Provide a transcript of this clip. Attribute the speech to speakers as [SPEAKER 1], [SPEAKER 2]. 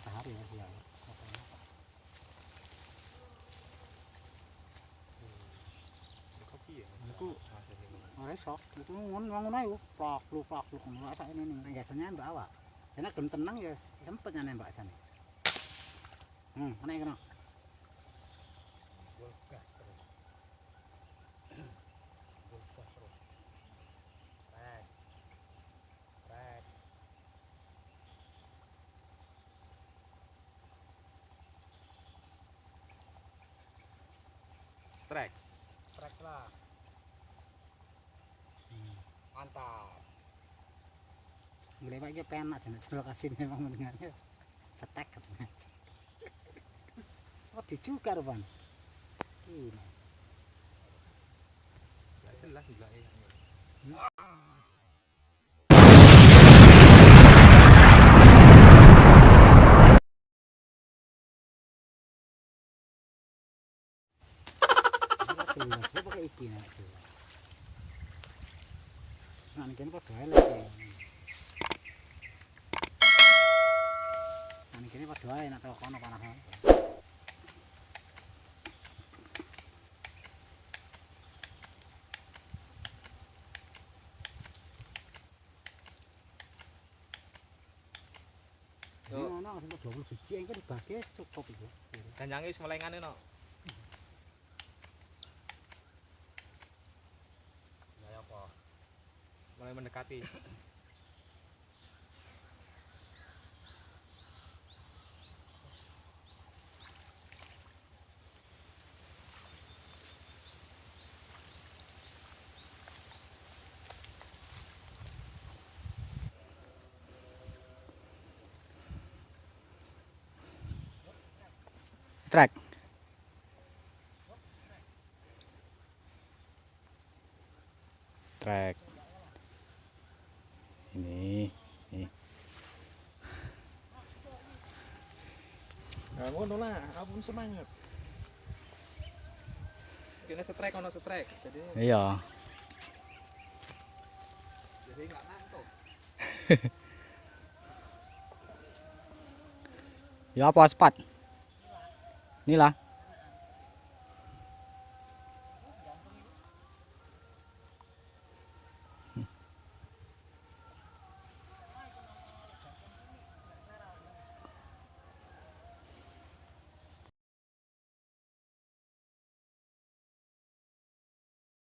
[SPEAKER 1] matahari ya.
[SPEAKER 2] Kopi ya.
[SPEAKER 1] Iku ora iso. Iku ngono ae plak-pluk ngono sak ini biasanya mbak awak. Jane gelem tenang ya sempet nyane mbak jane. Ana kena.
[SPEAKER 2] Trek.
[SPEAKER 3] Trek lah. Mantap.
[SPEAKER 1] Mulai iki penak jane lokasine memang mendengarnya cetek katanya. Oh dijuga Rupan. Ini.
[SPEAKER 2] Gak jelas juga ya.
[SPEAKER 1] Dia pakai iki nek. Nah, ini padha ae lek. Nah, ini padha ae nek teko kono panah. Yo, ana 20 biji engko dibagi cukup itu.
[SPEAKER 2] Ganjange wis mulai ngene no.
[SPEAKER 3] Ya apa?
[SPEAKER 2] Mulai mendekati.
[SPEAKER 1] Trek. Trek. Ini.
[SPEAKER 2] Nah, ngono lah, ampun semangat. Kene setrek ono setrek.
[SPEAKER 1] Iya.
[SPEAKER 2] Jadi enggak ngantuk.
[SPEAKER 1] Ya apa aspat? Inilah.